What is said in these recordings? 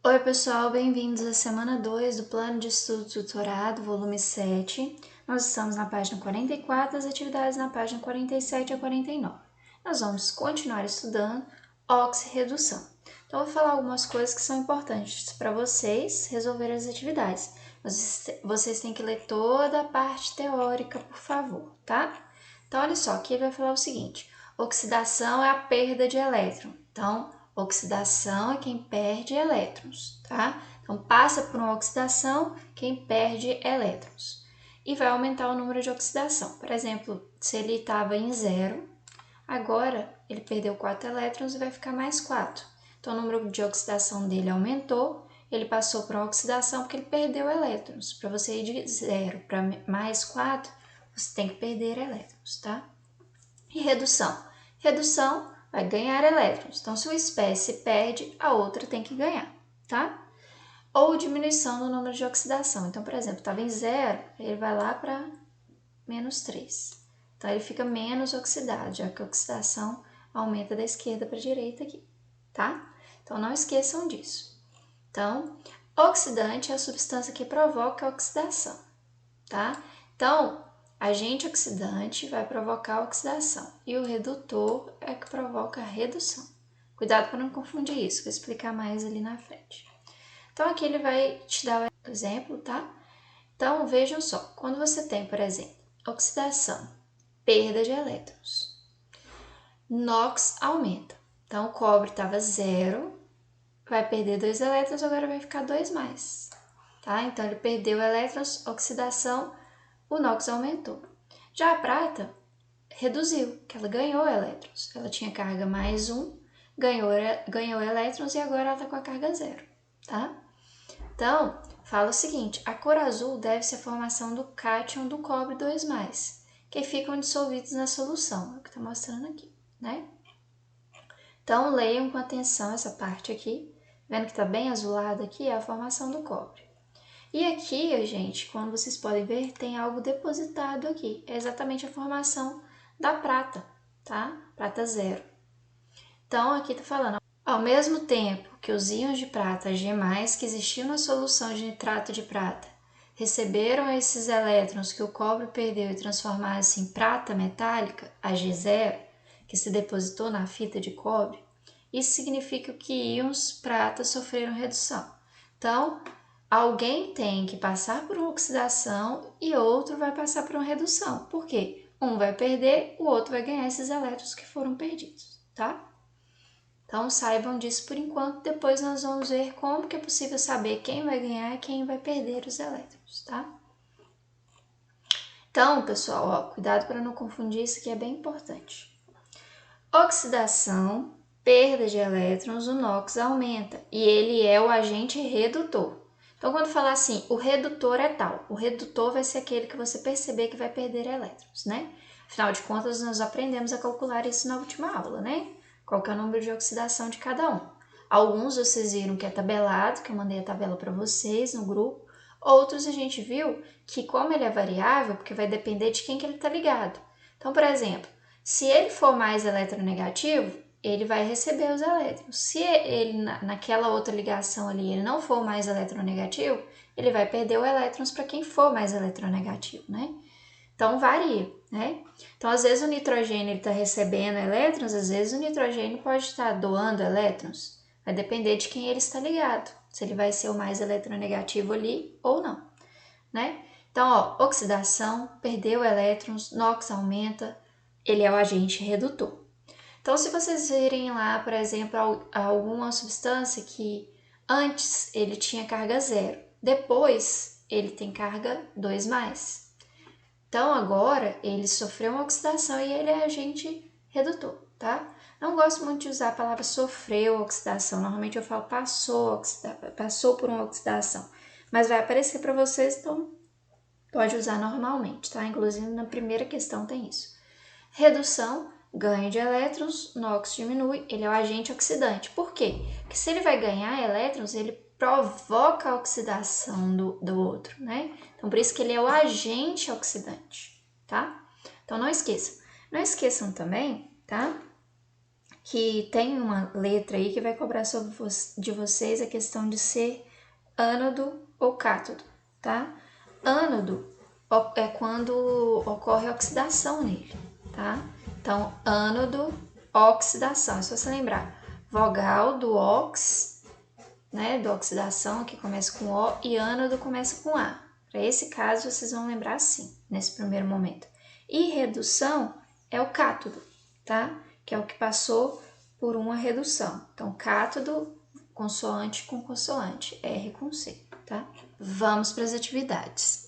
Oi, pessoal, bem-vindos à semana 2 do Plano de Estudo Tutorado, volume 7. Nós estamos na página 44, as atividades na página 47 a 49. Nós vamos continuar estudando oxirredução. Então, eu vou falar algumas coisas que são importantes para vocês resolverem as atividades. Vocês têm que ler toda a parte teórica, por favor, tá? Então, olha só, aqui ele vai falar o seguinte: oxidação é a perda de elétron. Então, oxidação é quem perde elétrons, tá? Então, passa por uma oxidação quem perde elétrons. E vai aumentar o número de oxidação. Por exemplo, se ele estava em 0, agora ele perdeu 4 elétrons e vai ficar mais 4. Então, o número de oxidação dele aumentou, ele passou por uma oxidação porque ele perdeu elétrons. Para você ir de 0 para mais 4, você tem que perder elétrons, tá? E redução. Redução vai ganhar elétrons. Então, se uma espécie perde, a outra tem que ganhar, tá? Ou diminuição do número de oxidação. Então, por exemplo, estava em 0, ele vai lá para menos 3. Então, ele fica menos oxidado, já que a oxidação aumenta da esquerda para a direita aqui, tá? Então, não esqueçam disso. Então, oxidante é a substância que provoca a oxidação, tá? Então, agente oxidante vai provocar a oxidação e o redutor é que provoca a redução. Cuidado para não confundir isso, vou explicar mais ali na frente. Então, aqui ele vai te dar o exemplo, tá? Então, vejam só, quando você tem, por exemplo, oxidação, perda de elétrons, NOx aumenta. Então, o cobre estava 0, vai perder 2 elétrons, agora vai ficar 2 mais, tá? Então, ele perdeu elétrons, oxidação, o NOx aumentou. Já a prata reduziu, que ela ganhou elétrons. Ela tinha carga mais 1, ganhou elétrons e agora ela está com a carga 0, tá? Então, fala o seguinte, a cor azul deve-se à formação do cátion do cobre 2+, que ficam dissolvidos na solução, é o que está mostrando aqui, né? Então, leiam com atenção essa parte aqui, vendo que está bem azulado aqui, é a formação do cobre. E aqui, gente, como vocês podem ver, tem algo depositado aqui. É exatamente a formação da prata, tá? Prata 0. Então, aqui tá falando, ao mesmo tempo que os íons de prata G+, que existiam na solução de nitrato de prata, receberam esses elétrons que o cobre perdeu e transformaram-se em prata metálica, Ag0, que se depositou na fita de cobre, isso significa que íons prata sofreram redução. Então, alguém tem que passar por uma oxidação e outro vai passar por uma redução. Por quê? Um vai perder, o outro vai ganhar esses elétrons que foram perdidos, tá? Então, saibam disso por enquanto, depois nós vamos ver como que é possível saber quem vai ganhar e quem vai perder os elétrons, tá? Então, pessoal, ó, cuidado para não confundir, isso aqui é bem importante. Oxidação, perda de elétrons, o NOx aumenta e ele é o agente redutor. Então, quando falar assim, o redutor é tal, o redutor vai ser aquele que você perceber que vai perder elétrons, né? Afinal de contas, nós aprendemos a calcular isso na última aula, né? Qual que é o número de oxidação de cada um. Alguns vocês viram que é tabelado, que eu mandei a tabela para vocês no grupo. Outros a gente viu que como ele é variável, porque vai depender de quem que ele está ligado. Então, por exemplo, se ele for mais eletronegativo, ele vai receber os elétrons. Se ele, naquela outra ligação ali, ele não for mais eletronegativo, ele vai perder os elétrons para quem for mais eletronegativo, né? Então, varia, né? Então, às vezes o nitrogênio está recebendo elétrons, às vezes o nitrogênio pode estar doando elétrons. Vai depender de quem ele está ligado, se ele vai ser o mais eletronegativo ali ou não, né? Então, ó, oxidação, perdeu elétrons, NOx aumenta, ele é o agente redutor. Então, se vocês virem lá, por exemplo, alguma substância que antes ele tinha carga 0, depois ele tem carga 2+. Então, agora, ele sofreu uma oxidação e ele é agente redutor, tá? Não gosto muito de usar a palavra sofreu oxidação, normalmente eu falo passou por uma oxidação, mas vai aparecer para vocês, então pode usar normalmente, tá? Inclusive, na primeira questão tem isso. Redução, ganho de elétrons, NOx diminui, ele é o agente oxidante. Por quê? Porque se ele vai ganhar elétrons, ele provoca a oxidação do outro, né? Então, por isso que ele é o agente oxidante, tá? Então, não esqueçam. Não esqueçam também, tá? que tem uma letra aí que vai cobrar de vocês a questão de ser ânodo ou cátodo, tá? Ânodo é quando ocorre oxidação nele, tá? Então, ânodo, oxidação. É só você lembrar, vogal do ox, né, do oxidação, que começa com O, e ânodo começa com A. Para esse caso, vocês vão lembrar assim, nesse primeiro momento. E redução é o cátodo, tá? Que é o que passou por uma redução. Então, cátodo, consoante com consoante, R com C, tá? Vamos para as atividades.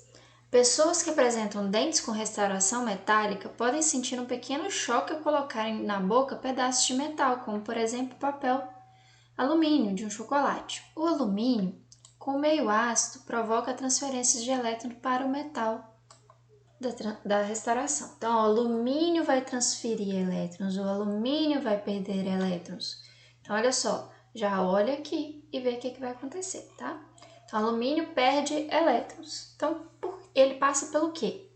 Pessoas que apresentam dentes com restauração metálica podem sentir um pequeno choque ao colocarem na boca pedaços de metal, como por exemplo papel alumínio de um chocolate. O alumínio, com meio ácido, provoca transferências de elétrons para o metal da restauração. Então, o alumínio vai transferir elétrons, o alumínio vai perder elétrons. Então, olha só, já olha aqui e vê o que vai acontecer, tá? Então, o alumínio perde elétrons. Então, ele passa pelo quê?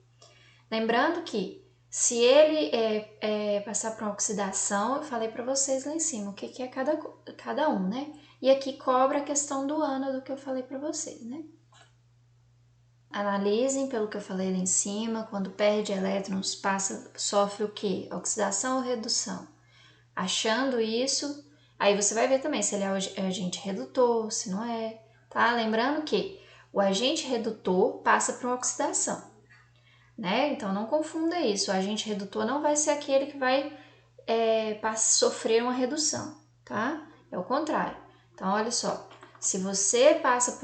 Lembrando que se ele passar por uma oxidação, eu falei para vocês lá em cima o que é cada um, né? E aqui cobra a questão do ânodo que eu falei para vocês, né? Analisem pelo que eu falei lá em cima, quando perde elétrons, sofre o quê? Oxidação ou redução? Achando isso, aí você vai ver também se ele é agente redutor, se não é, tá? Lembrando que o agente redutor passa por uma oxidação, né? Então não confunda isso, o agente redutor não vai ser aquele que vai sofrer uma redução, tá? É o contrário. Então olha só, se você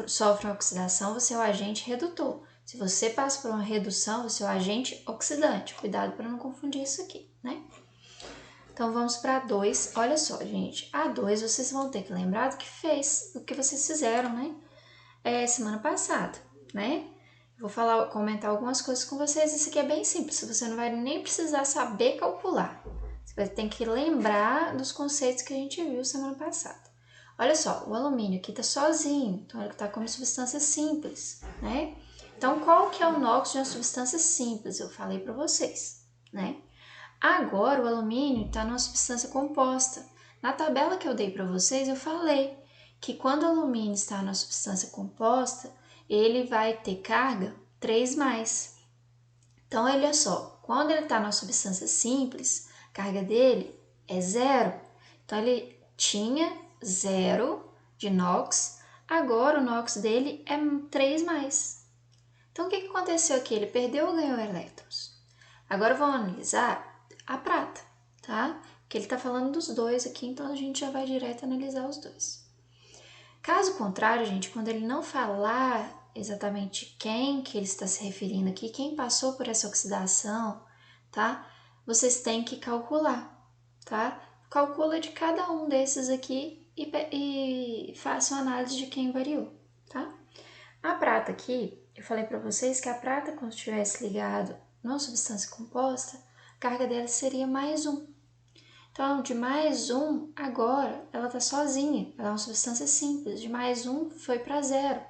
sofre uma oxidação, você é o agente redutor. Se você passa por uma redução, você é o agente oxidante. Cuidado para não confundir isso aqui, né? Então vamos para A2. Olha só, gente, A2 vocês vão ter que lembrar do que vocês fizeram, né? Semana passada, né? Vou comentar algumas coisas com vocês. Isso aqui é bem simples, você não vai nem precisar saber calcular. Você vai ter que lembrar dos conceitos que a gente viu semana passada. Olha só, o alumínio aqui está sozinho, então ele está como substância simples, né? Então, qual que é o NOx de uma substância simples? Eu falei para vocês, né? Agora, o alumínio está numa substância composta. Na tabela que eu dei para vocês, eu falei que quando o alumínio está numa substância composta, ele vai ter carga 3+. Então, olha só, quando ele está numa substância simples, a carga dele é 0. Então, ele tinha 0 de NOx, agora o NOx dele é 3+. Então, o que aconteceu aqui? Ele perdeu ou ganhou elétrons? Agora vamos analisar a prata, tá? Porque ele está falando dos dois aqui, então a gente já vai direto analisar os dois. Caso contrário, gente, quando ele não falar exatamente quem que ele está se referindo aqui, quem passou por essa oxidação, tá? Vocês têm que calcular, tá? Calcula de cada um desses aqui e façam análise de quem variou, tá? A prata aqui, eu falei para vocês que a prata, quando estivesse ligado numa substância composta, a carga dela seria +1. Então, de +1, agora, ela está sozinha, ela é uma substância simples, de +1 foi para 0.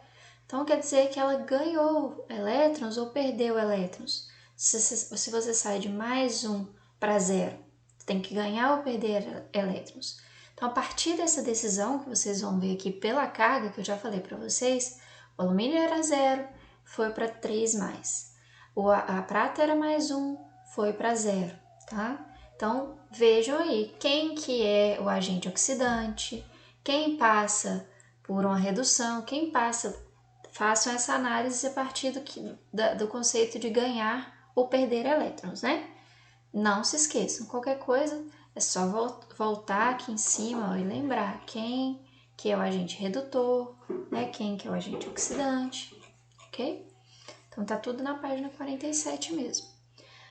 Então, quer dizer que ela ganhou elétrons ou perdeu elétrons. Se você sai de +1 para 0, tem que ganhar ou perder elétrons. Então, a partir dessa decisão, que vocês vão ver aqui pela carga, que eu já falei para vocês, o alumínio era 0, foi para 3+. A prata era +1, foi para 0, tá? Então, vejam aí, quem que é o agente oxidante, quem passa por uma redução, quem passa, façam essa análise a partir do conceito de ganhar ou perder elétrons, né? Não se esqueçam, qualquer coisa é só voltar aqui em cima, ó, e lembrar quem que é o agente redutor, né? Quem que é o agente oxidante, ok? Então tá tudo na página 47 mesmo.